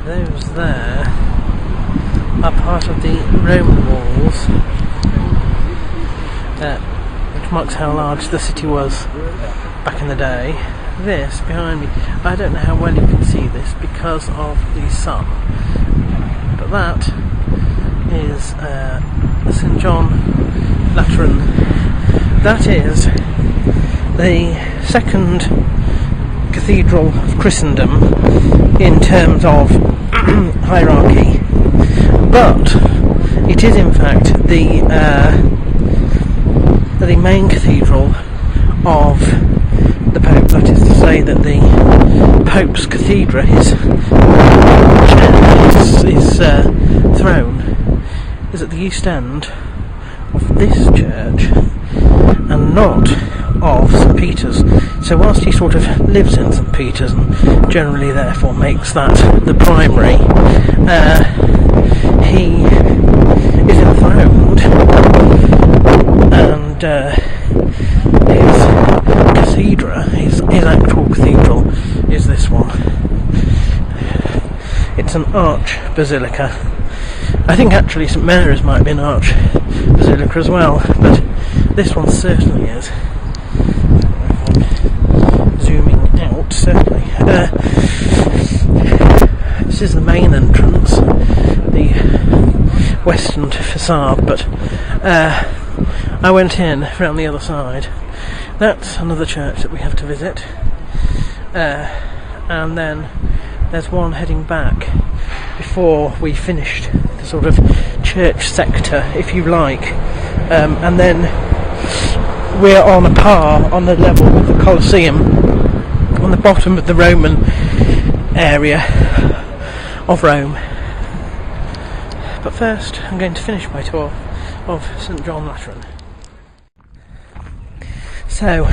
Those there are part of the Roman walls, which marks how large the city was back in the day. This behind me, I don't know how well you can see this because of the sun, but that is St John Lateran. That is the second cathedral of Christendom in terms of hierarchy, but it is in fact the main cathedral of the Pope. That is to say that the Pope's cathedra, his throne, is at the east end of this church and not of St Peter's. So whilst he sort of lives in St Peter's and generally therefore makes that the primary, he is enthroned, and his cathedra, his actual cathedral, is this one. It's an arch basilica. I think actually St Mary's might be an arch basilica as well, but this one certainly is. Zooming out, certainly. This is the main entrance, the western facade, but I went in around the other side. That's another church that we have to visit, and then there's one heading back before we finished the sort of church sector, if you like, and then we're on a par, on the level with the Colosseum, on the bottom of the Roman area of Rome. But first I'm going to finish my tour of St John Lateran. So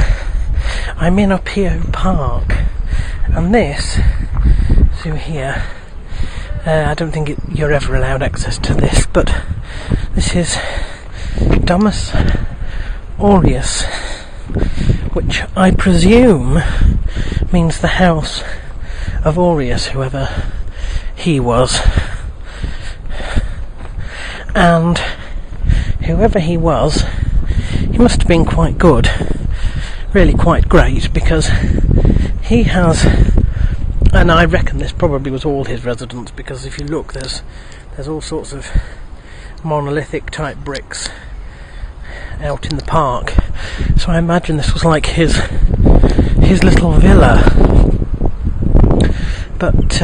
I'm in Opio Park, and this through here, I don't think you're ever allowed access to this, but this is Domus Aureus, which I presume means the house of Aureus, whoever he was. And whoever he was, he must have been quite good, really quite great, because he has, and I reckon this probably was all his residence, because if you look, there's all sorts of monolithic type bricks out in the park, so I imagine this was like his little villa. But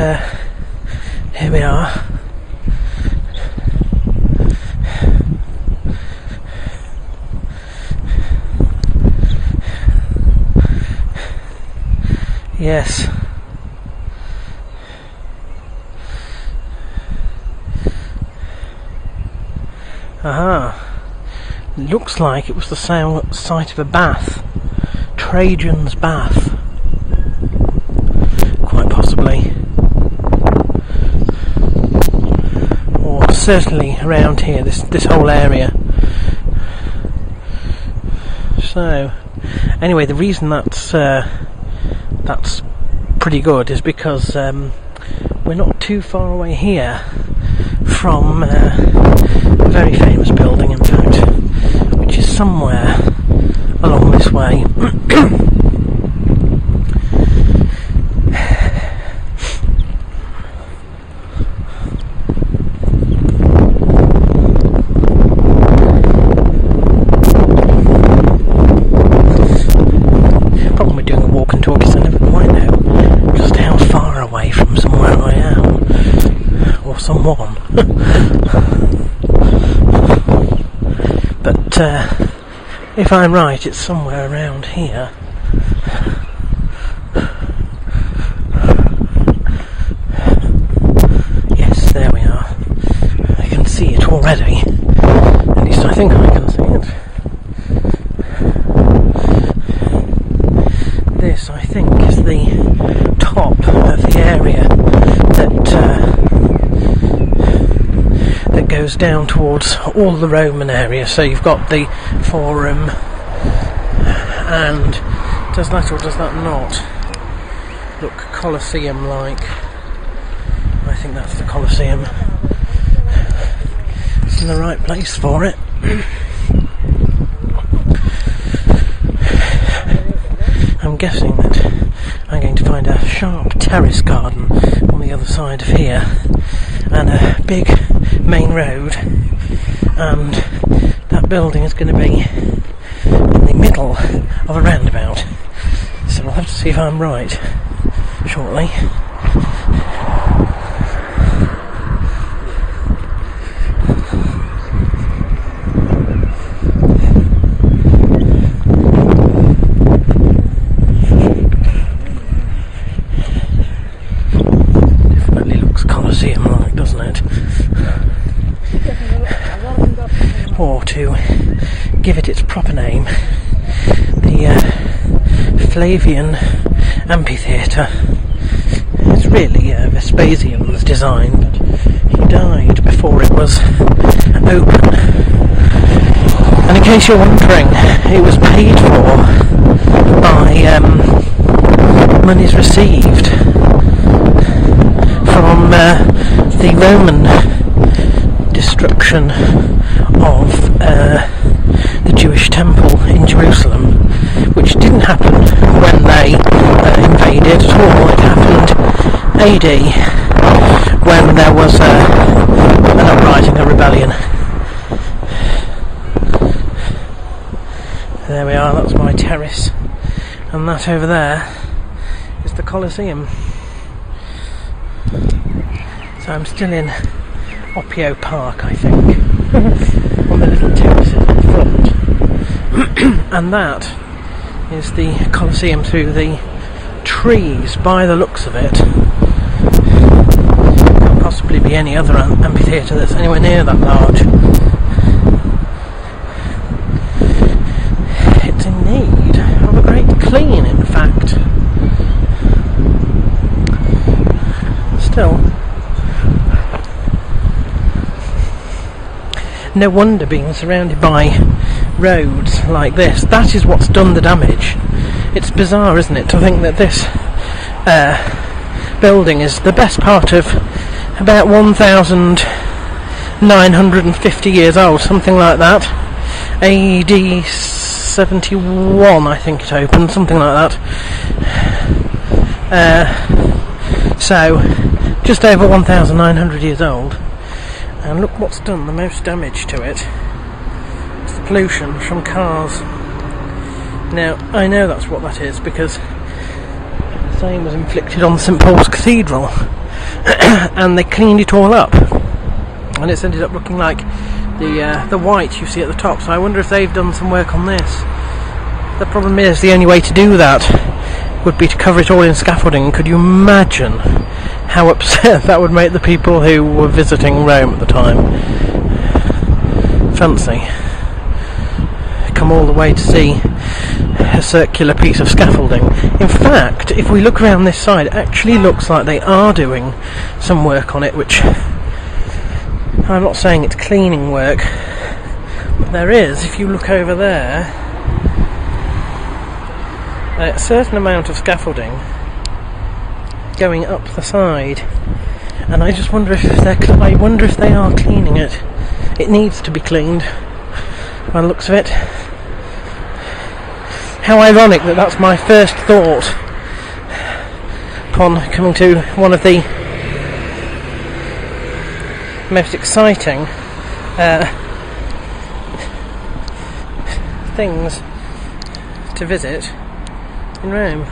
here we are. Yes. Aha. Looks like it was the site of a bath. Trajan's bath. Quite possibly. Or certainly around here, this whole area. So, anyway, the reason that's pretty good is because we're not too far away here from a very famous building, in fact, which is somewhere along this way. Problem with doing a walk and talk is I never quite know just how far away from somewhere I am, or someone. But if I'm right, it's somewhere around here. Yes, there we are. I can see it already. At least I think I can see it. This, I think, is the top of the area that goes down towards all the Roman area. So you've got the Forum, and does that or does that not look Colosseum like? I think that's the Colosseum. It's in the right place for it. I'm guessing that I'm going to find a sharp terrace garden on the other side of here, and a big main road, and that building is going to be in the middle of a roundabout. So we'll have to see if I'm right shortly. Colosseum-like, doesn't it? Or to give it its proper name, the Flavian Amphitheatre. It's really Vespasian's design, but he died before it was open. And in case you're wondering, it was paid for by monies received from the Roman destruction of the Jewish temple in Jerusalem, which didn't happen when they invaded at all. It happened AD, when there was an uprising, a rebellion. There we are, that's my terrace, and that over there is the Colosseum. So I'm still in Oppio Park, I think, on the little terraces in front. And that is the Colosseum through the trees, by the looks of it. Can't possibly be any other amphitheatre that's anywhere near that large. It's in need of a great clean, in fact. Still, no wonder being surrounded by roads like this. That is what's done the damage. It's bizarre, isn't it, to think that this building is the best part of about 1,950 years old, something like that. AD 71, I think it opened, something like that. So, just over 1,900 years old. And look what's done the most damage to it. It's the pollution from cars. Now, I know that's what that is, because the same was inflicted on St Paul's Cathedral. And they cleaned it all up. And it's ended up looking like the white you see at the top. So I wonder if they've done some work on this. The problem is, the only way to do that would be to cover it all in scaffolding. Could you imagine how upset that would make the people who were visiting Rome at the time? Fancy. Come all the way to see a circular piece of scaffolding. In fact, if we look around this side, it actually looks like they are doing some work on it, which I'm not saying it's cleaning work, but there is, if you look over there, a certain amount of scaffolding going up the side, and I just wonder if they are cleaning it. It needs to be cleaned by the looks of it. How ironic that that's my first thought upon coming to one of the most exciting things to visit in Rome.